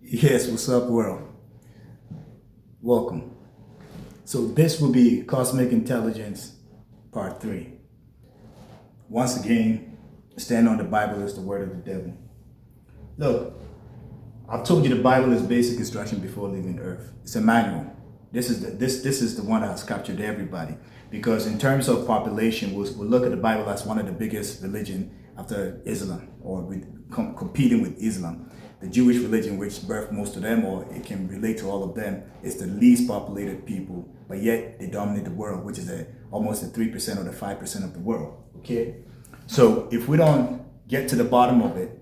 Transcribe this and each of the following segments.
Yes, what's up, world? Welcome. So this will be Cosmic Intelligence Part 3. Once again, stand on the Bible as the word of the devil. Look, I've told you the Bible is basic instruction before leaving Earth. It's a manual. This is the one that has captured everybody. Because in terms of population, we'll look at the Bible as one of the biggest religion after Islam, or competing with Islam. The Jewish religion, which birthed most of them, or it can relate to all of them, is the least populated people, but yet they dominate the world, which is almost the 3% or the 5% of the world. Okay, so if we don't get to the bottom of it,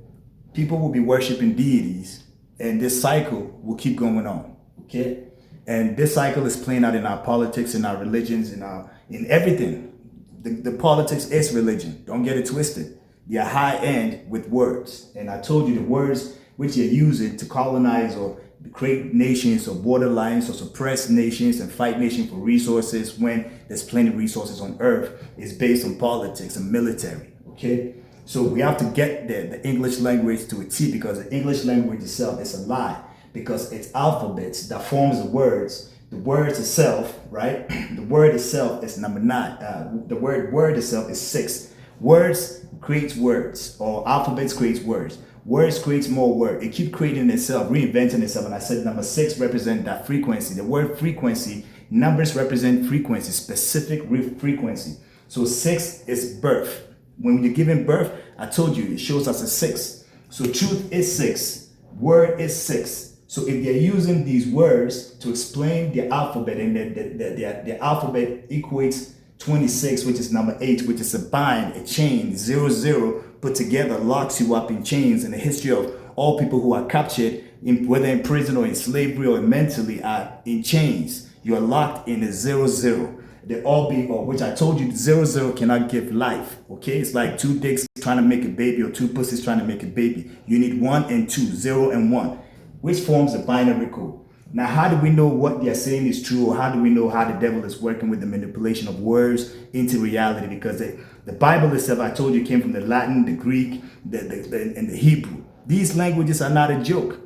people will be worshiping deities, and this cycle will keep going on. Okay, and this cycle is playing out in our politics, in our religions, in everything. The politics is religion. Don't get it twisted. They are high end with words, and I told you the words which you're using to colonize or create nations or borderlines or suppress nations and fight nations for resources when there's plenty of resources on earth is based on politics and military. Okay, so we have to get the English language to a T, because the English language itself is a lie, because it's alphabets that forms the words. The words itself, right? The word itself is number 9. The word itself is 6. Words creates words, or alphabets creates words. Words creates more word. It keeps creating itself, reinventing itself. And I said number 6 represents that frequency. The word frequency, numbers represent frequency, specific frequency. So 6 is birth. When you're giving birth, I told you, it shows us a 6. So truth is 6. Word is 6. So if they're using these words to explain the alphabet, and the alphabet equates 26, which is number 8, which is a bind, a chain, 00 put together locks you up in chains. In the history of all people who are captured, whether in prison or in slavery or mentally, are in chains. You are locked in a 00. They all be, or which I told you, 00 cannot give life. Okay, it's like 2 dicks trying to make a baby, or 2 pussies trying to make a baby. You need 1 and 2, 0 and 1, which forms a binary code. Now, how do we know what they're saying is true, or how do we know how the devil is working with the manipulation of words into reality? Because the Bible itself, I told you, came from the Latin, the Greek, and the Hebrew. These languages are not a joke.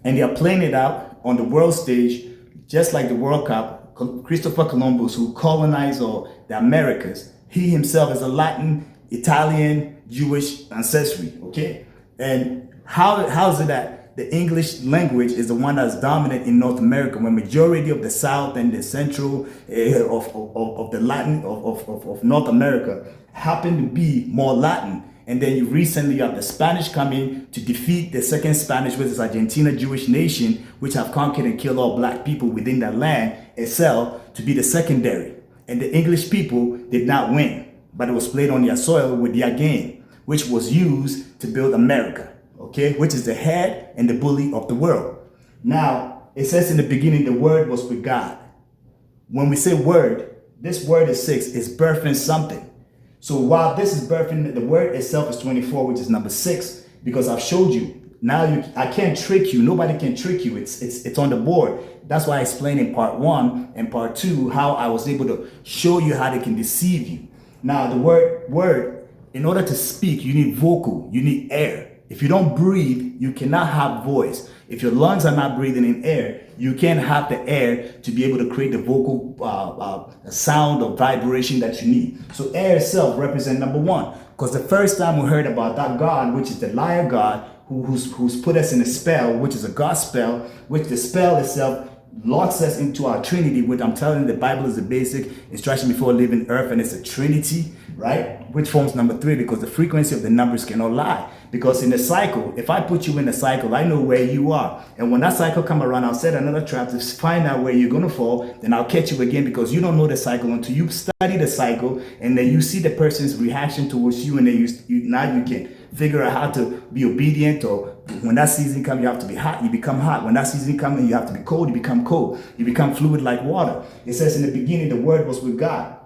And they are playing it out on the world stage, just like the World Cup. Christopher Columbus, who colonized the Americas, he himself is a Latin, Italian, Jewish ancestry, okay? And how is it that the English language is the one that's dominant in North America, when majority of the South and the Central of the Latin of North America happen to be more Latin? And then you recently have the Spanish coming to defeat the second Spanish, which is Argentina Jewish nation, which have conquered and killed all black people within that land itself, to be the secondary. And the English people did not win, but it was played on their soil with their game, which was used to build America. Okay, which is the head and the bully of the world. Now, it says in the beginning, the word was with God. When we say word, this word is 6, is birthing something. So while this is birthing, the word itself is 24, which is number 6, because I've showed you. Now I can't trick you. Nobody can trick you. It's on the board. That's why I explained in part 1 and part 2 how I was able to show you how they can deceive you. Now, the word, in order to speak, you need vocal, you need air. If you don't breathe, you cannot have voice. If your lungs are not breathing in air, you can't have the air to be able to create the vocal sound or vibration that you need. So air itself represents number 1. Because the first time we heard about that God, which is the liar God, who's put us in a spell, which is a God spell, which the spell itself locks us into our Trinity, which I'm telling you, the Bible is the basic instruction before leaving earth, and it's a Trinity, right? Which forms number 3, because the frequency of the numbers cannot lie. Because in the cycle, if I put you in a cycle, I know where you are. And when that cycle come around, I'll set another trap to find out where you're going to fall. Then I'll catch you again, because you don't know the cycle until you study the cycle. And then you see the person's reaction towards you. And then now you can figure out how to be obedient. Or when that season comes, you have to be hot, you become hot. When that season comes, you have to be cold, you become cold. You become fluid like water. It says in the beginning, the word was with God.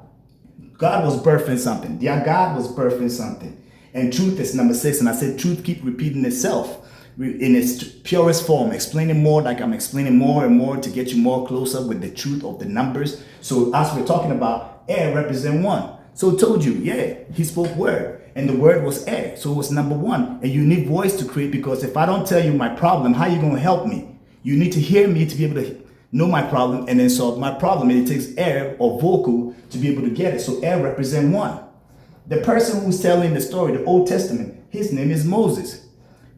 God was birthing something. Their God was birthing something. And truth is number 6. And I said truth keep repeating itself in its purest form, explaining more, like I'm explaining more and more to get you more closer with the truth of the numbers. So as we're talking about, air represent 1. So I told you, yeah, he spoke word. and the word was air. So it was number one. And you need voice to create, because if I don't tell you my problem, how are you going to help me? You need to hear me to be able to know my problem and then solve my problem. And it takes air or vocal to be able to get it. So air represents one. The person who's telling the story, the Old Testament, his name is Moses.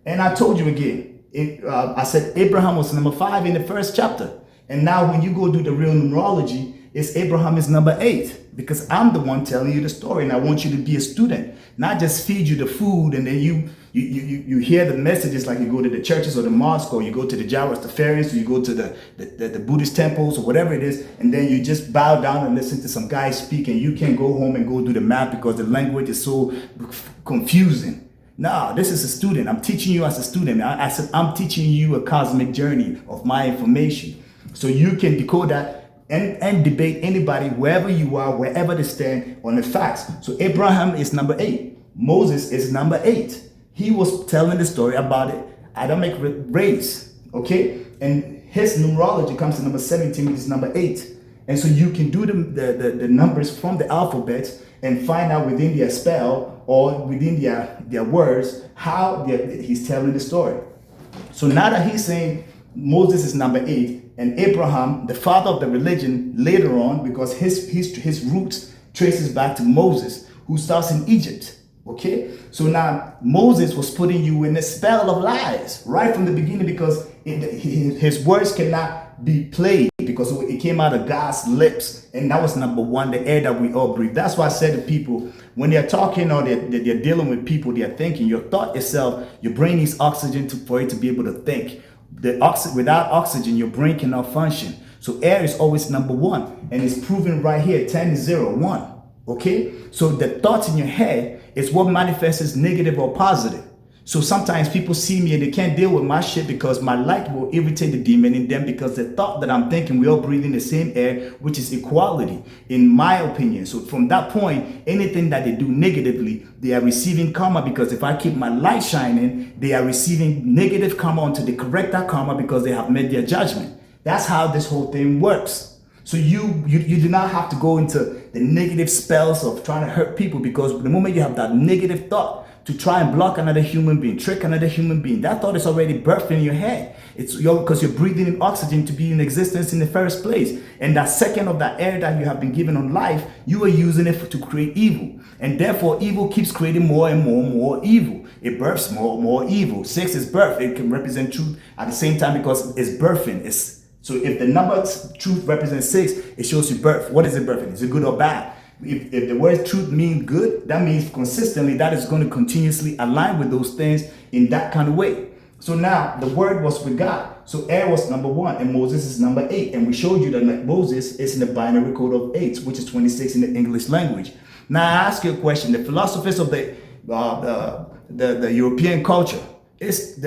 And I told you again, I said Abraham was number 5 in the first chapter. And now when you go do the real numerology, it's Abraham is number 8, because I'm the one telling you the story, and I want you to be a student, not just feed you the food and then you hear the messages like you go to the churches or the mosque, or you go to the Rastafarians, or you go to the Buddhist temples or whatever it is, and then you just bow down and listen to some guy speak, and you can't go home and go do the math because the language is so confusing. No, this is a student. I'm teaching you as a student. I said I'm teaching you a cosmic journey of my information, so you can decode that and debate anybody, wherever you are, wherever they stand on the facts. So Abraham is number 8. Moses is number 8. He was telling the story about the Adamic race, okay? And his numerology comes to number 17, which is number 8. And so you can do the numbers from the alphabet and find out within their spell or within their words how he's telling the story. So now that he's saying Moses is number 8, and Abraham, the father of the religion, later on, because his roots traces back to Moses, who starts in Egypt. Okay, so now Moses was putting you in a spell of lies right from the beginning, because his words cannot be played, because it came out of God's lips, and that was number one, the air that we all breathe. That's why I said to people, when they're talking or they're dealing with people, they're thinking, your thought itself, your brain needs oxygen for it to be able to think. Without oxygen, your brain cannot function. So air is always number one, and it's proven right here, 10 is 0, 1. Okay, so the thoughts in your head is what manifests as negative or positive. So sometimes people see me and they can't deal with my shit because my light will irritate the demon in them, because the thought that I'm thinking, we're all breathing the same air, which is equality, in my opinion. So from that point, anything that they do negatively, they are receiving karma, because if I keep my light shining, they are receiving negative karma until they correct that karma, because they have made their judgment. That's how this whole thing works. So you do not have to go into the negative spells of trying to hurt people, because the moment you have that negative thought to try and block another human being, trick another human being, that thought is already birthed in your head. It's because you're breathing in oxygen to be in existence in the first place. And that second of that air that you have been given on life, you are using it to create evil. And therefore, evil keeps creating more and more and more evil. It births more and more evil. 6 is birth. It can represent truth at the same time, because it's birthing. So if the number truth represents 6, it shows you birth. What is it birthing? Is it good or bad? If the word truth means good, that means consistently that is going to continuously align with those things in that kind of way. So now the word was with God. So air was number 1 and Moses is number 8. And we showed you that Moses is in the binary code of 8, which is 26 in the English language. Now I ask you a question. The philosophers of the European culture is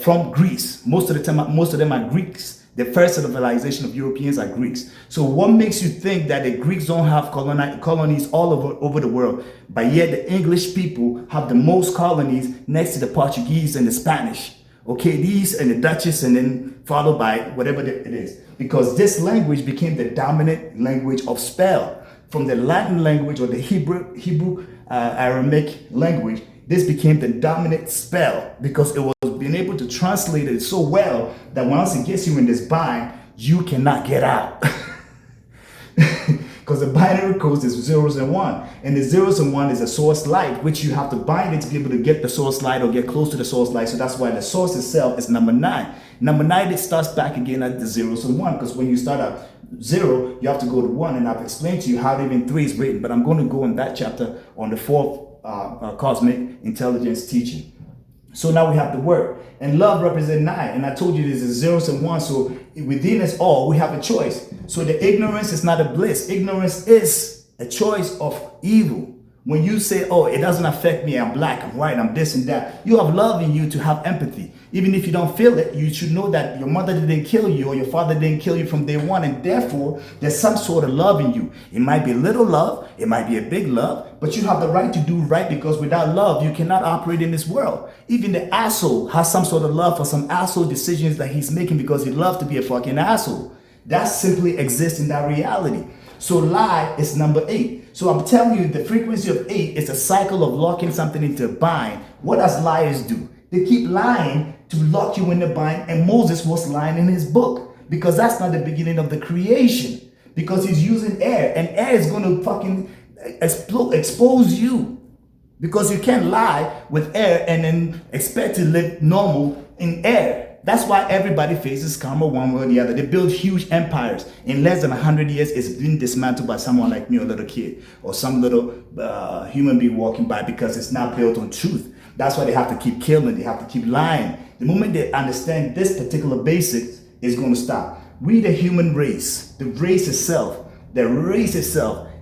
from Greece. Most of them are Greeks. The first civilization of Europeans are Greeks. So what makes you think that the Greeks don't have colonies all over the world, but yet the English people have the most colonies next to the Portuguese and the Spanish? Okay, these and the Dutches, and then followed by whatever it is. Because this language became the dominant language of spell. From the Latin language or the Hebrew Aramaic language, this became the dominant spell, because it was being able to translate it so well that once it gets you in this bind, you cannot get out. Because the binary code is 0s and 1. And the 0s and 1 is a source light, which you have to bind it to be able to get the source light or get close to the source light. So that's why the source itself is number 9. Number 9, it starts back again at the 0s and 1. Because when you start at 0, you have to go to 1. And I've explained to you how even 3 is written. But I'm going to go in that chapter on the 4th cosmic intelligence teaching. So now we have the word, and love represents 9, and I told you this is 0s and 1. So within us all, we have a choice. So the ignorance is not a bliss. Ignorance is a choice of evil. When you say, oh, it doesn't affect me, I'm black, I'm white, I'm this and that, you have love in you to have empathy. Even if you don't feel it, you should know that your mother didn't kill you or your father didn't kill you from day one, and therefore there's some sort of love in you. It might be a little love, it might be a big love, but you have the right to do right, because without love, you cannot operate in this world. Even the asshole has some sort of love for some asshole decisions that he's making, because he loves to be a fucking asshole. That simply exists in that reality. So lie is number 8. So I'm telling you, the frequency of 8 is a cycle of locking something into a bind. What does liars do? They keep lying to lock you in the bind, and Moses was lying in his book because that's not the beginning of the creation. Because he's using air, and air is going to fucking expose you. Because you can't lie with air and then expect to live normal in air. That's why everybody faces karma one way or the other. They build huge empires. In less than 100 years, it's been dismantled by someone like me, a little kid, or some little human being walking by, because it's not built on truth. That's why they have to keep killing. They have to keep lying. The moment they understand this particular basics, it's going to stop. We, the human race, the race itself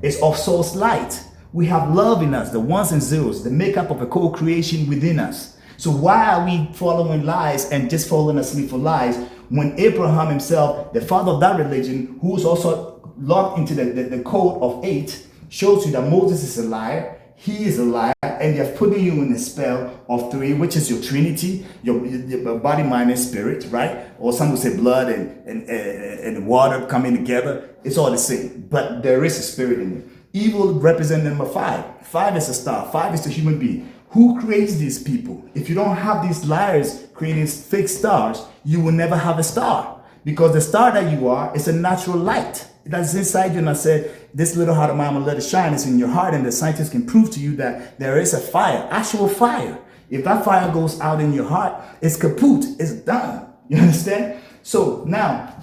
is of source light. We have love in us, the ones and zeros, the makeup of a co-creation within us. So why are we following lies and just falling asleep for lies when Abraham himself, the father of that religion, who's also locked into the code of 8, shows you that Moses is a liar, he is a liar, and they're putting you in a spell of 3, which is your Trinity, your body, mind, and spirit, right? Or some would say blood and water coming together. It's all the same, but there is a spirit in it. Evil represents number 5. 5 is a star. 5 is the human being. Who creates these people? If you don't have these liars creating fake stars, you will never have a star. Because the star that you are is a natural light that's inside you. And I said, this little heart of mine, I'm gonna let it shine. It's in your heart, and the scientists can prove to you that there is a fire, actual fire. If that fire goes out in your heart, it's kaput, it's done. You understand? So now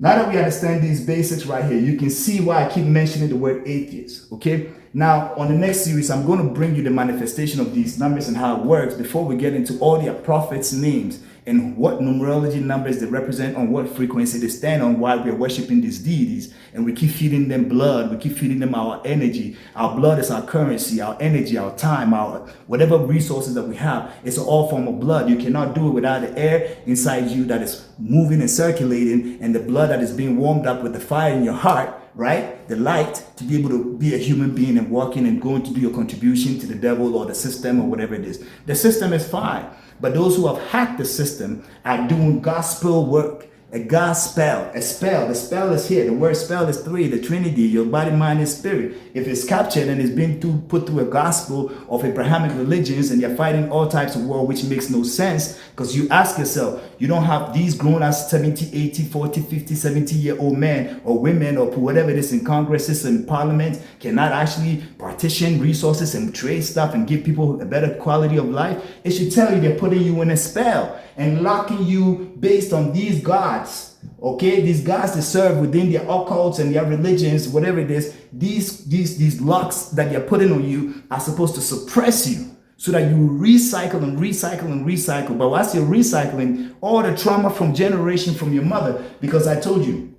that we understand these basics right here, you can see why I keep mentioning the word atheist, okay? Now, on the next series, I'm going to bring you the manifestation of these numbers and how it works before we get into all their prophets' names and what numerology numbers they represent, on what frequency they stand on, why we're worshiping these deities. And we keep feeding them blood, we keep feeding them our energy. Our blood is our currency, our energy, our time, our whatever resources that we have. It's all form of blood. You cannot do it without the air inside you that is moving and circulating, and the blood that is being warmed up with the fire in your heart, right? The light, to be able to be a human being and walking and going to do your contribution to the devil or the system or whatever it is. The system is fine, but those who have hacked the system are doing gospel work. A God spell, a spell. The spell is here. The word spell is 3, the Trinity, your body, mind, and spirit. If it's captured and it's been put through a gospel of Abrahamic religions, and you're fighting all types of war, which makes no sense, because you ask yourself, you don't have these grown-ass 70, 80, 40, 50, 70-year-old men or women or whatever it is in congresses and parliament cannot actually partition resources and trade stuff and give people a better quality of life. It should tell you they're putting you in a spell and locking you based on these gods, okay? These gods they serve within their occults and their religions, whatever it is. These locks that they're putting on you are supposed to suppress you so that you recycle and recycle and recycle. But whilst you're recycling, all the trauma from generation from your mother, because I told you,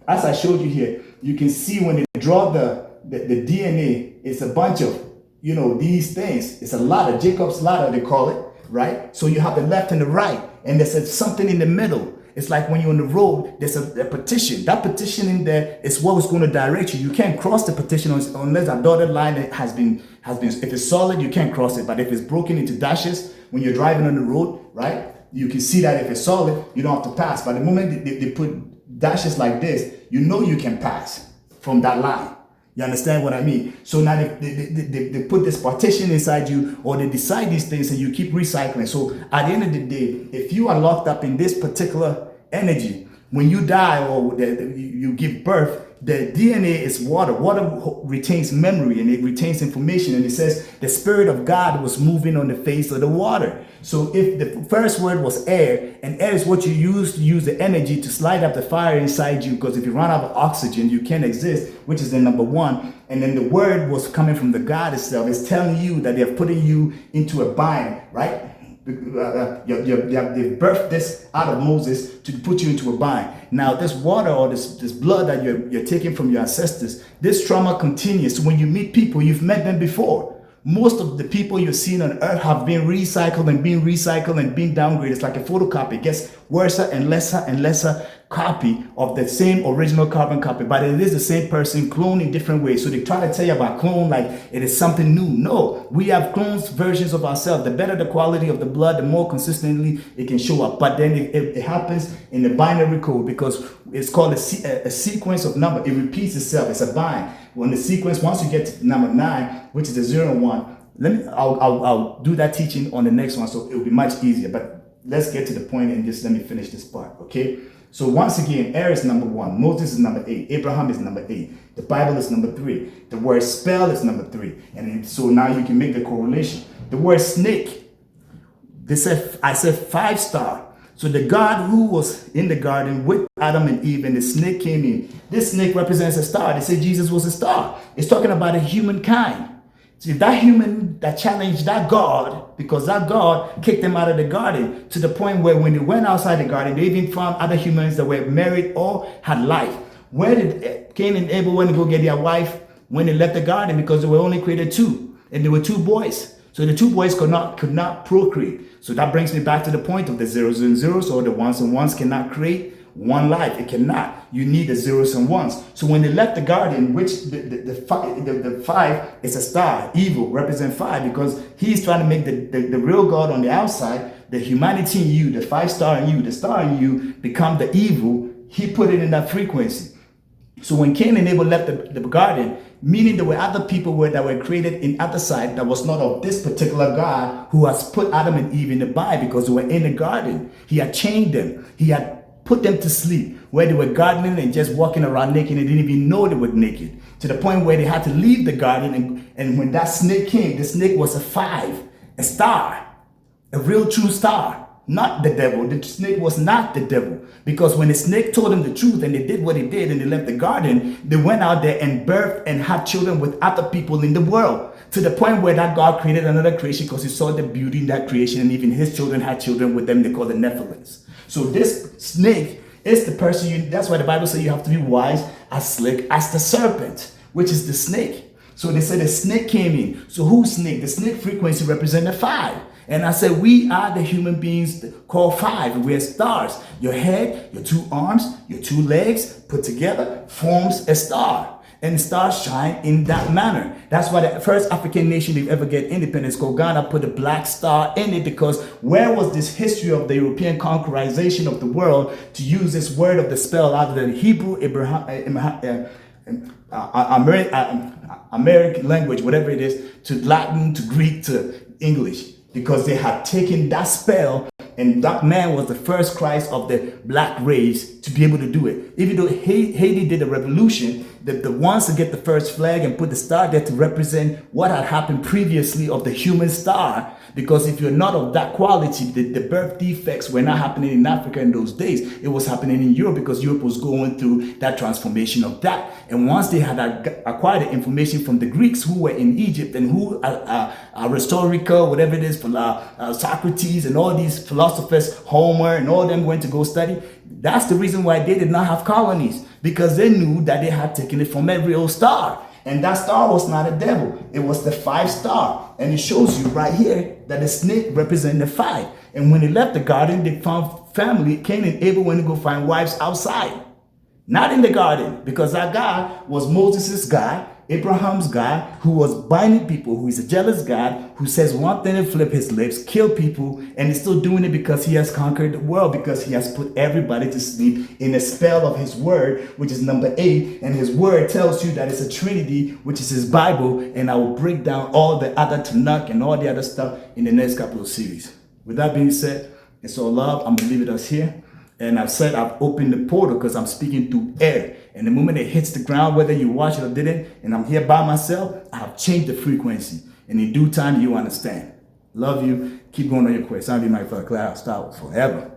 as I showed you here, you can see when they draw the DNA, it's a bunch of, these things. It's a ladder, Jacob's ladder, they call it. Right? So you have the left and the right, and there's something in the middle. It's like when you're on the road, there's a petition. That petition in there is what is going to direct you. You can't cross the petition unless a dotted line has been, if it's solid, you can't cross it. But if it's broken into dashes, when you're driving on the road, right? You can see that if it's solid, you don't have to pass. But the moment they put dashes like this, you can pass from that line. You understand what I mean? So now they put this partition inside you, or they decide these things, and you keep recycling. So at the end of the day, if you are locked up in this particular energy, when you die or you give birth, the DNA is water. Water retains memory and it retains information. And it says the Spirit of God was moving on the face of the water. So if the first word was air, and air is what you use to use the energy to slide up the fire inside you, because if you run out of oxygen, you can't exist, which is the number 1. And then the word was coming from the God itself. It's telling you that they're putting you into a bind, right? They've birthed this out of Moses to put you into a bind. Now, this water or this blood that you're taking from your ancestors, this trauma continues. So when you meet people, you've met them before. Most of the people you're seeing on earth have been recycled and being recycled and being downgraded. It's like a photocopy. It gets worse and lesser copy of the same original carbon copy, but it is the same person cloned in different ways. So they try to tell you about clone like it is something new. No, we have clones versions of ourselves. The better the quality of the blood, the more consistently it can show up. But then it happens in the binary code because it's called a sequence of number. It repeats itself. It's a bind. When the sequence, once you get to number 9, which is the 0 and 1, I'll do that teaching on the next one, so it'll be much easier. But let's get to the point and just let me finish this part, okay? So once again, Er is number 1, Moses is number 8, Abraham is number 8, the Bible is number 3, the word spell is number 3, and so now you can make the correlation. The word snake, I said 5 star. So the God who was in the garden with Adam and Eve, and the snake came in. This snake represents a star. They say Jesus was a star. It's talking about a humankind. See, that human that challenged that God, because that God kicked them out of the garden, to the point where when they went outside the garden, they even found other humans that were married or had life. Where did Cain and Abel went to go get their wife when they left the garden? Because they were only created 2, and there were 2 boys. So the 2 boys could not procreate. So that brings me back to the point of the zeros and zeros, or the ones and ones cannot create one life. It cannot. You need the zeros and ones. So when they left the garden, which the 5 is a star, evil represent 5, because he's trying to make the real God on the outside, the humanity in you, the 5 star in you, the star in you, become the evil. He put it in that frequency. So when Cain and Abel left the garden, meaning there were other people that were created in other side that was not of this particular God who has put Adam and Eve in the bind, because they were in the garden. He had chained them. He had put them to sleep where they were gardening and just walking around naked and didn't even know they were naked, to the point where they had to leave the garden. And when that snake came, the snake was a 5, a star, a real true star. Not the devil. The snake was not the devil. Because when the snake told them the truth and they did what they did and they left the garden, they went out there and birthed and had children with other people in the world. To the point where that God created another creation because he saw the beauty in that creation, and even his children had children with them. They call the Nephilims. So this snake is the person, that's why the Bible says you have to be wise, as slick as the serpent, which is the snake. So they said the snake came in. So who's snake? The snake frequency represents 5. And I said, we are the human beings called 5. We're stars. Your head, your 2 arms, your 2 legs put together forms a star. And stars shine in that manner. That's why the first African nation to ever get independence, called Ghana, put a black star in it, because where was this history of the European conquerization of the world to use this word of the spell out of the Hebrew, American language, whatever it is, to Latin, to Greek, to English? Because they had taken that spell, and that man was the first Christ of the black race to be able to do it. Even though Haiti did a revolution, the ones to get the first flag and put the star there to represent what had happened previously of the human star. Because if you're not of that quality, the birth defects were not happening in Africa in those days. It was happening in Europe, because Europe was going through that transformation of that. And once they had acquired the information from the Greeks who were in Egypt, and who Aristotle, whatever it is, Socrates and all these philosophers, Homer and all them went to go study. That's the reason why they did not have colonies, because they knew that they had taken it from a real star. And that star was not a devil. It was the 5 star. And it shows you right here that the snake represented the 5. And when they left the garden, they found family. Cain and Abel went to go find wives outside. Not in the garden, because that God was Moses' God, Abraham's God, who was binding people, who is a jealous God, who says one thing and flip his lips, kill people, and he's still doing it because he has conquered the world, because he has put everybody to sleep in a spell of his word, which is number 8, and his word tells you that it's a Trinity, which is his Bible, and I will break down all the other Tanakh and all the other stuff in the next couple of series. With that being said, it's all love. I'm going to leave it us here. And I've said I've opened the portal because I'm speaking through air. And the moment it hits the ground, whether you watch it or didn't, and I'm here by myself, I have changed the frequency. And in due time, you understand. Love you. Keep going on your quest. I'll be my for a cloud. Star Wars forever.